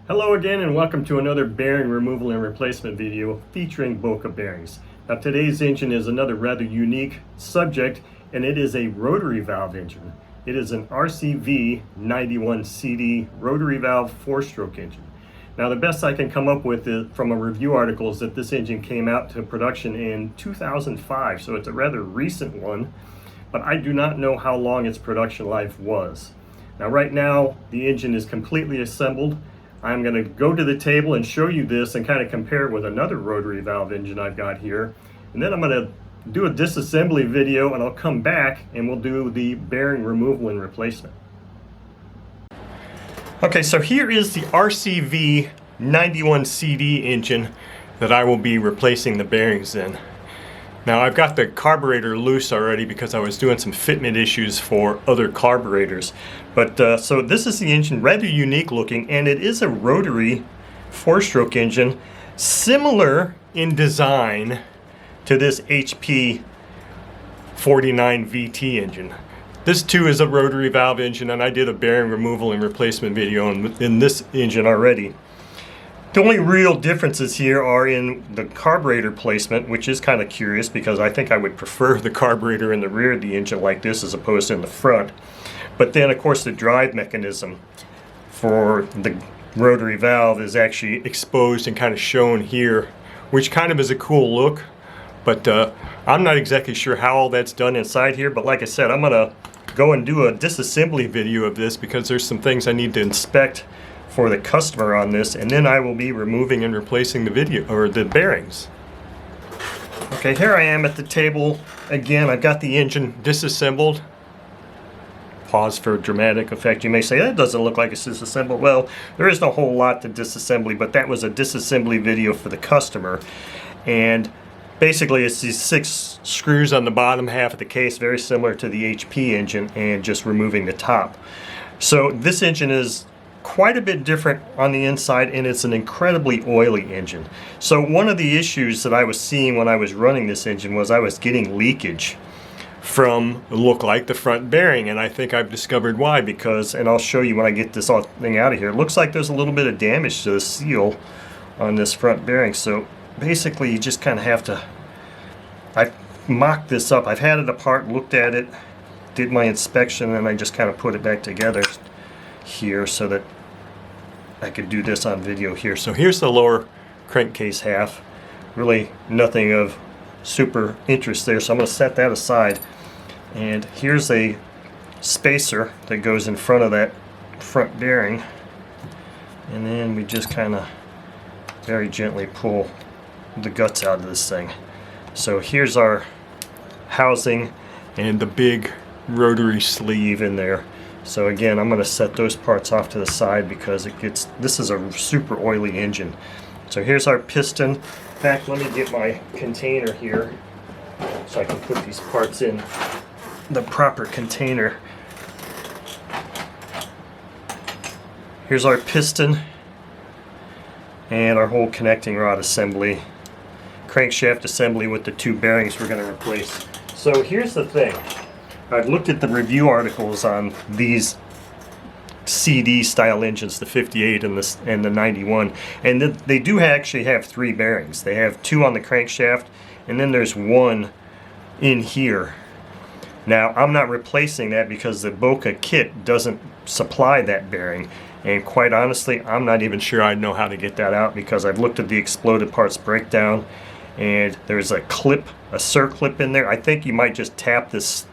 Hello again and welcome to another bearing removal and replacement video featuring Boca bearings. Now today's engine is another rather unique subject, and it is a rotary valve engine. It is an RCV 91CD rotary valve 4-stroke engine. Now the best I can come up with from a review article is that this engine came out to production in 2005, so it's a rather recent one, but I do not know how long its production life was. Now right now the engine is completely assembled. I'm going to go to the table and show you this and kind of compare it with another rotary valve engine I've got here. And then I'm going to do a disassembly video and I'll come back and we'll do the bearing removal and replacement. Okay, so here is the RCV 91CD engine that I will be replacing the bearings in. Now I've got the carburetor loose already because I was doing some fitment issues for other carburetors. But so this is the engine, rather unique looking, and it is a rotary 4-stroke engine, similar in design to this HP 49 VT engine. This too is a rotary valve engine, and I did a bearing removal and replacement video in this engine already. The only real differences here are in the carburetor placement, which is kind of curious because I think I would prefer the carburetor in the rear of the engine like this as opposed to in the front. But then of course the drive mechanism for the rotary valve is actually exposed and kind of shown here, which kind of is a cool look. But I'm not exactly sure how all that's done inside here, but like I said, I'm gonna go and do a disassembly video of this because there's some things I need to inspect for the customer on this, and then I will be removing and replacing the bearings. Okay, here I am at the table again. I've got the engine disassembled. Pause for dramatic effect. You may say that doesn't look like it's disassembled. Well, there isn't a whole lot to disassembly, but that was a disassembly video for the customer. And basically it's these 6 screws on the bottom half of the case, very similar to the HP engine, and just removing the top. So this engine is quite a bit different on the inside, and it's an incredibly oily engine. So one of the issues that I was seeing when I was running this engine was I was getting leakage from, look like, the front bearing, and I think I've discovered why, because, and I'll show you when I get this thing out of here, it looks like there's a little bit of damage to the seal on this front bearing. So basically you just kind of have to, I mocked this up, I've had it apart, looked at it, did my inspection, and I just kind of put it back together here so that I could do this on video here. So here's the lower crankcase half. Really nothing of super interest there, so I'm going to set that aside. And here's a spacer that goes in front of that front bearing, and then we just kind of very gently pull the guts out of this thing. So here's our housing and the big rotary sleeve in there. So again, I'm going to set those parts off to the side because this is a super oily engine. So here's our piston. In fact, let me get my container here so I can put these parts in the proper container. Here's our piston and our whole connecting rod assembly, crankshaft assembly with the 2 bearings we're going to replace. So here's the thing. I've looked at the review articles on these CD style engines, the 58 and the 91, and they do actually have 3 bearings. They have 2 on the crankshaft, and then there's 1 in here. Now I'm not replacing that because the Boca kit doesn't supply that bearing, and quite honestly I'm not even sure I know how to get that out because I've looked at the exploded parts breakdown, and there's a clip, a circlip in there. I think you might just tap this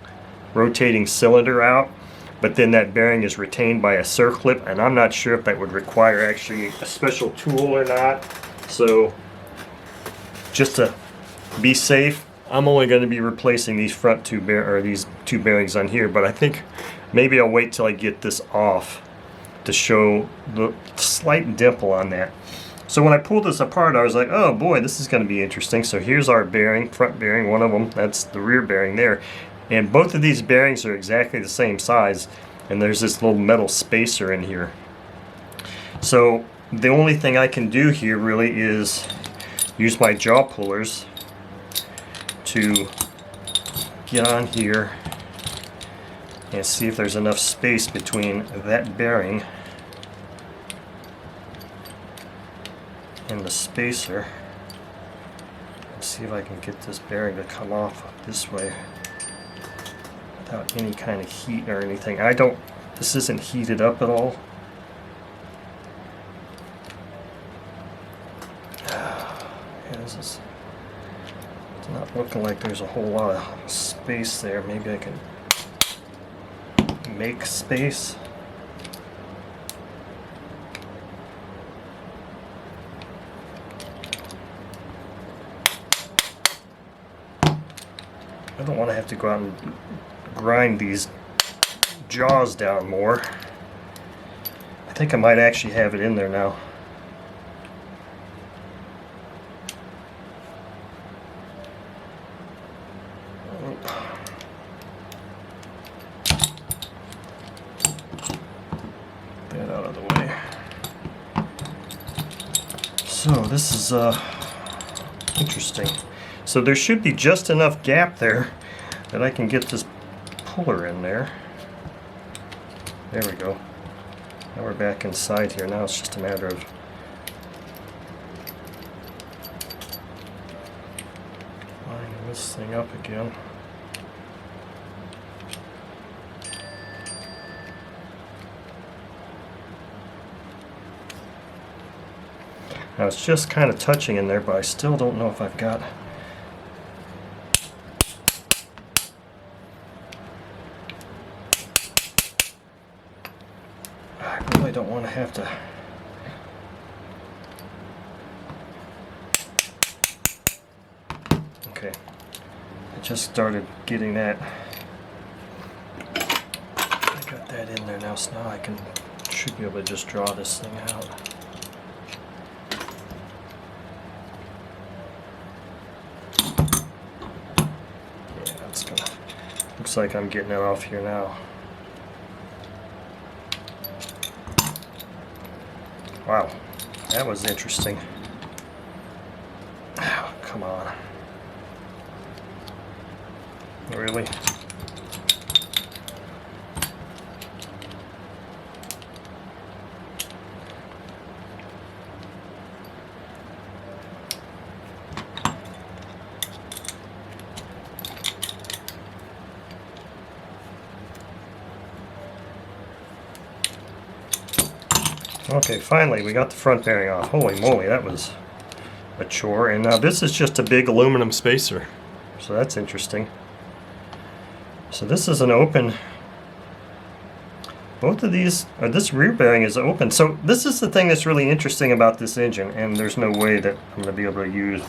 rotating cylinder out, but then that bearing is retained by a circlip, and I'm not sure if that would require actually a special tool or not. So just to be safe, I'm only going to be replacing these front 2 bearings on here, but I think maybe I'll wait till I get this off to show the slight dimple on that. So when I pulled this apart, I was like, oh boy, this is going to be interesting. So here's our bearing, front bearing, one of them, that's the rear bearing there. And both of these bearings are exactly the same size, and there's this little metal spacer in here. So the only thing I can do here really is use my jaw pullers to get on here and see if there's enough space between that bearing the spacer and see if I can get this bearing to come off this way without any kind of heat or anything. This isn't heated up at all. It's not looking like there's a whole lot of space there. Maybe I can make space. I don't want to have to go out and grind these jaws down more. I think I might actually have it in there now. That out of the way. So this is interesting. So there should be just enough gap there that I can get this puller in there. There we go. Now we're back inside here. Now it's just a matter of lining this thing up again. Now it's just kind of touching in there, but I still don't know if I've got I don't want to have to okay, I just started getting that. I got that in there now, so now I should be able to just draw this thing out. Yeah, it's gonna, looks like I'm getting it off here now. Wow, that was interesting. Oh, come on. Really? Okay, finally we got the front bearing off. Holy moly, that was a chore. And now this is just a big aluminum spacer. So that's interesting. So this is an open, both of these, this rear bearing is open. So this is the thing that's really interesting about this engine, and there's no way that I'm going to be able to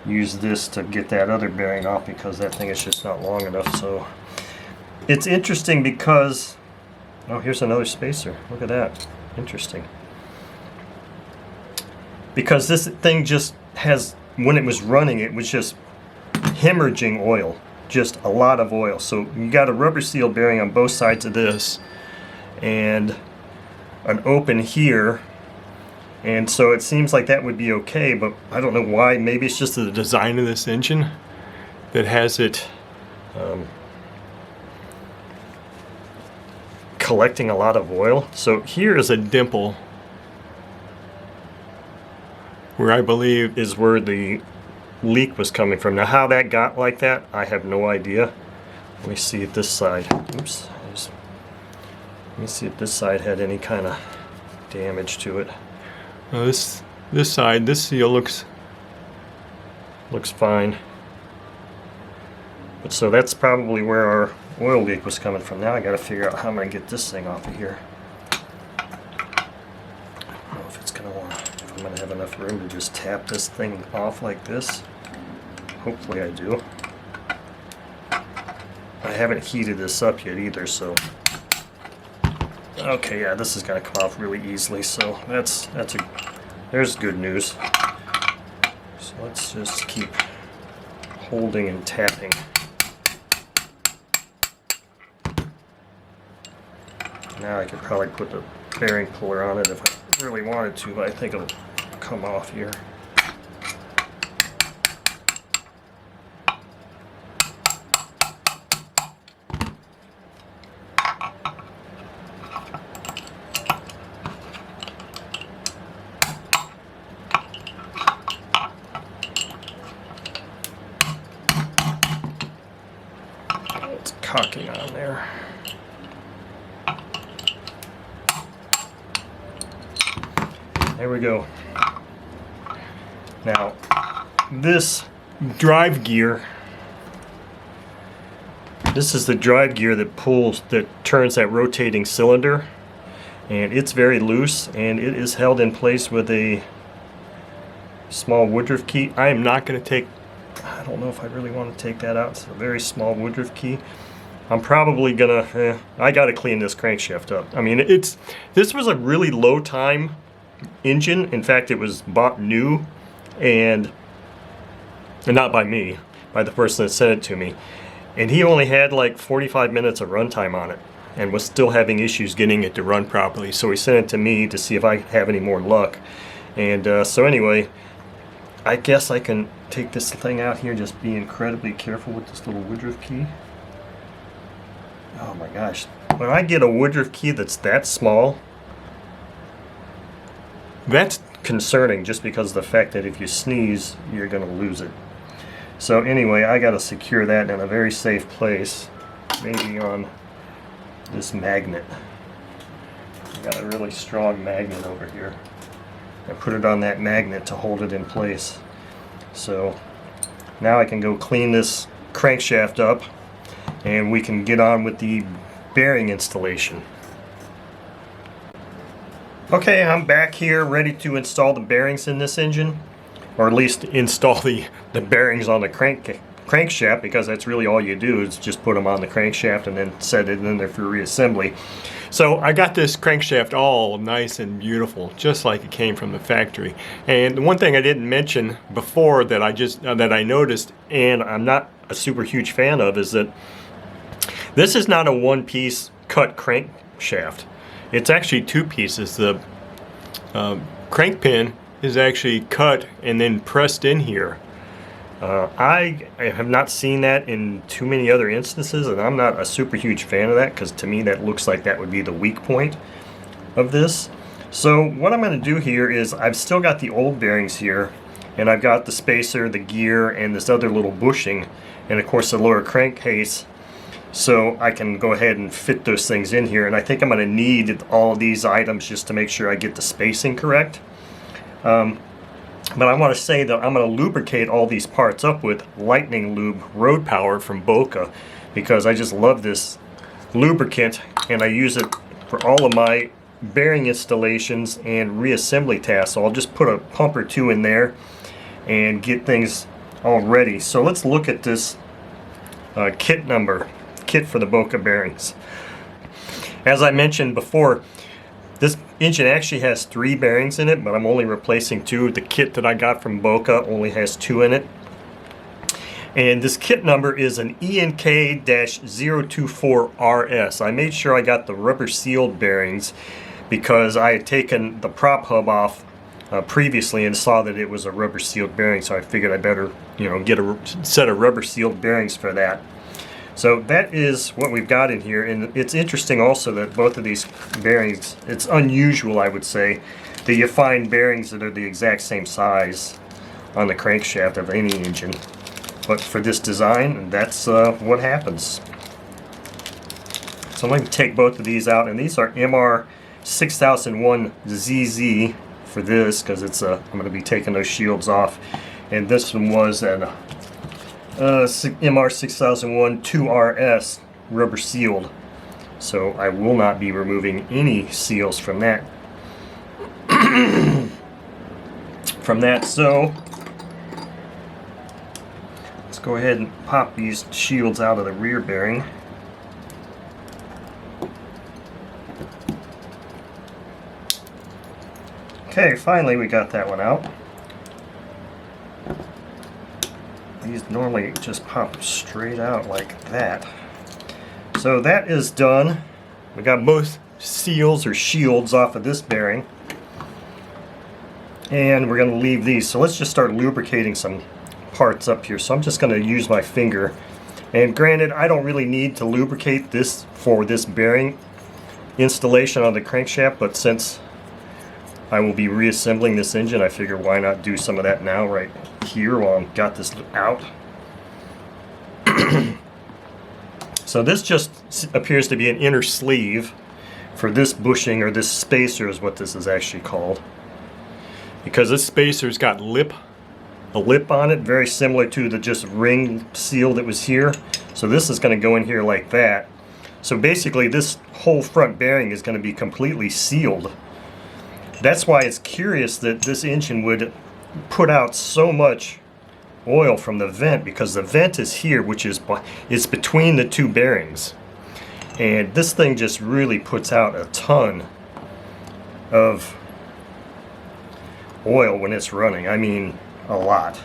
use this to get that other bearing off because that thing is just not long enough. So it's interesting because, oh, here's another spacer. Look at that. Interesting. Because this thing just has, when it was running, it was just hemorrhaging oil. Just a lot of oil. So you got a rubber seal bearing on both sides of this and an open here, and so it seems like that would be okay, but I don't know why. Maybe it's just the design of this engine that has it collecting a lot of oil. So here is a dimple where I believe is where the leak was coming from. Now how that got like that, I have no idea. Let me see if this side, oops, let me see if this side had any kind of damage to it. This side, this seal looks fine. But so that's probably where our oil leak was coming from. Now I got to figure out how I'm going to get this thing off of here. I don't know if it's going to want, if I'm going to have enough room to just tap this thing off like this. Hopefully I do. I haven't heated this up yet either, so okay, yeah, this is going to come off really easily, so there's good news. So let's just keep holding and tapping. Now I could probably put the bearing puller on it if I really wanted to, but I think it'll come off here. there. There we go. Now, this drive gear, this is the drive gear that turns that rotating cylinder, and it's very loose, and it is held in place with a small woodruff key. I am not going to take, I don't know if I really want to take that out. It's a very small woodruff key. I'm probably gonna, I gotta clean this crankshaft up. I mean, this was a really low time engine. In fact, it was bought new, and not by me, by the person that sent it to me. And he only had like 45 minutes of runtime on it and was still having issues getting it to run properly. So he sent it to me to see if I have any more luck. And so anyway, I guess I can take this thing out here, just be incredibly careful with this little woodruff key. Oh my gosh, when I get a woodruff key that's that small, that's concerning, just because of the fact that if you sneeze, you're going to lose it. So anyway, I got to secure that in a very safe place, maybe on this magnet. I got a really strong magnet over here. I put it on that magnet to hold it in place. So now I can go clean this crankshaft up, and we can get on with the bearing installation. Okay, I'm back here ready to install the bearings in this engine, or at least install the bearings on the crankshaft, because that's really all you do is just put them on the crankshaft and then set it in there for reassembly. So I got this crankshaft all nice and beautiful, just like it came from the factory. And the one thing I didn't mention before that I noticed, and I'm not a super huge fan of, is that this is not a one-piece cut crankshaft. It's actually two pieces. The crank pin is actually cut and then pressed in here. I have not seen that in too many other instances, and I'm not a super huge fan of that, because to me that looks like that would be the weak point of this. So what I'm going to do here is, I've still got the old bearings here, and I've got the spacer, the gear, and this other little bushing, and of course the lower crankcase. So I can go ahead and fit those things in here, and I think I'm going to need all of these items just to make sure I get the spacing correct. But I want to say that I'm going to lubricate all these parts up with Lightning Lube Road Power from Boca, because I just love this lubricant, and I use it for all of my bearing installations and reassembly tasks. So I'll just put a pump or two in there and get things all ready. So let's look at this kit for the Boca bearings. As I mentioned before, this engine actually has 3 bearings in it, but I'm only replacing 2. The kit that I got from Boca only has 2 in it. And this kit number is an ENK-024RS. I made sure I got the rubber sealed bearings because I had taken the prop hub off previously and saw that it was a rubber sealed bearing, so I figured I better, get a set of rubber sealed bearings for that. So that is what we've got in here, and it's interesting also that both of these bearings, it's unusual, I would say, that you find bearings that are the exact same size on the crankshaft of any engine. But for this design, that's what happens. So I'm going to take both of these out, and these are MR6001ZZ for this, because it's I'm going to be taking those shields off, and this one was an MR6001 2RS rubber sealed, so I will not be removing any seals from that. So let's go ahead and pop these shields out of the rear bearing. Okay, finally we got that one out. These normally just pop straight out like that. So that is done. We got both seals or shields off of this bearing, and we're going to leave these. So let's just start lubricating some parts up here. So I'm just going to use my finger, and granted, I don't really need to lubricate this for this bearing installation on the crankshaft, but since I will be reassembling this engine, I figure why not do some of that now right here while I've got this out. So So this just appears to be an inner sleeve for this bushing, or this spacer is what this is actually called. Because this spacer's got A lip on it, very similar to the just ring seal that was here. So this is going to go in here like that. So basically this whole front bearing is going to be completely sealed. That's why it's curious that this engine would put out so much oil from the vent, because the vent is here, which is it's between the two bearings. And this thing just really puts out a ton of oil when it's running. I mean, a lot.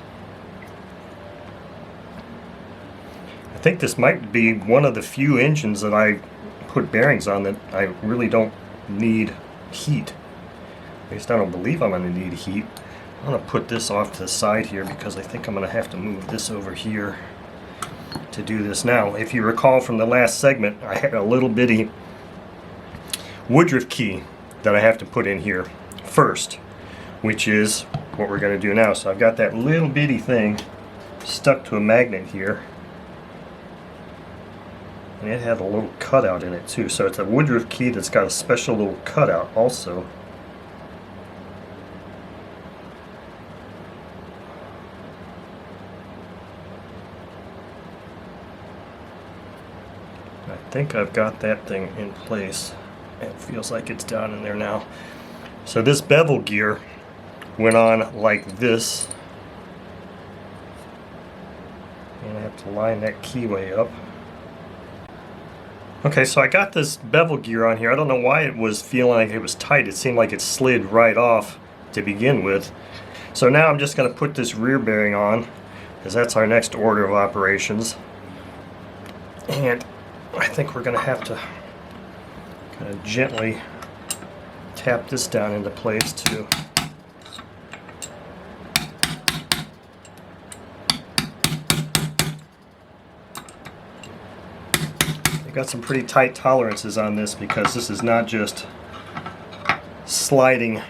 I think this might be one of the few engines that I put bearings on that I really don't need heat. At least I don't believe I'm going to need heat. I'm going to put this off to the side here because I think I'm going to have to move this over here to do this. Now, if you recall from the last segment, I had a little bitty woodruff key that I have to put in here first, which is what we're going to do now. So I've got that little bitty thing stuck to a magnet here, and it had a little cutout in it too. So it's a woodruff key that's got a special little cutout also. I think I've got that thing in place. It feels like it's down in there now. So this bevel gear went on like this, and I have to line that keyway up. Okay, so I got this bevel gear on here. I don't know why it was feeling like it was tight. It seemed like it slid right off to begin with. So now I'm just going to put this rear bearing on, because that's our next order of operations. And I think we're going to have to kind of gently tap this down into place too. I've got some pretty tight tolerances on this because this is not just sliding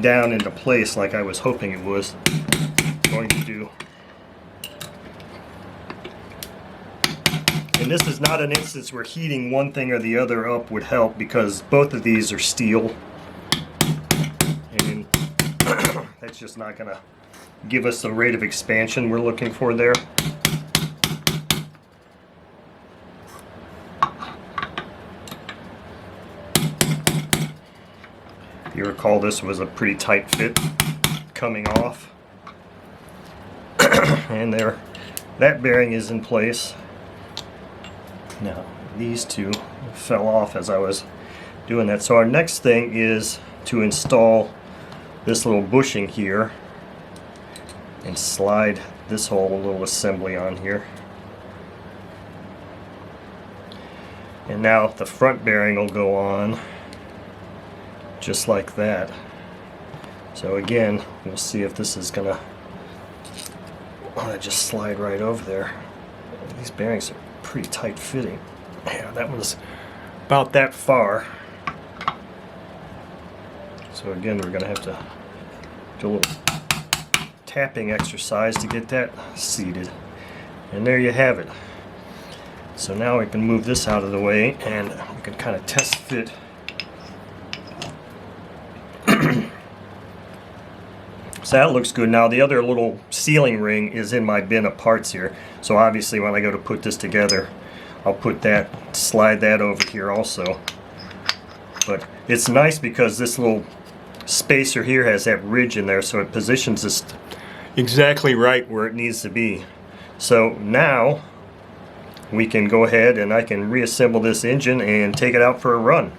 down into place like I was hoping it was going to do. And this is not an instance where heating one thing or the other up would help, because both of these are steel, and that's just not going to give us the rate of expansion we're looking for there. If you recall, this was a pretty tight fit coming off. And there, that bearing is in place. Now, these two fell off as I was doing that. So our next thing is to install this little bushing here and slide this whole little assembly on here. And now the front bearing will go on just like that. So again, we'll see if this is gonna just slide right over there. These bearings are pretty tight fitting. Yeah, that was about that far. So again, we're gonna have to do a little tapping exercise to get that seated. And there you have it. So now we can move this out of the way and we can kind of test fit. So that looks good. Now the other little sealing ring is in my bin of parts here. So obviously when I go to put this together, I'll put that, slide that over here also. But it's nice because this little spacer here has that ridge in there, so it positions this exactly right where it needs to be. So now we can go ahead and I can reassemble this engine and take it out for a run.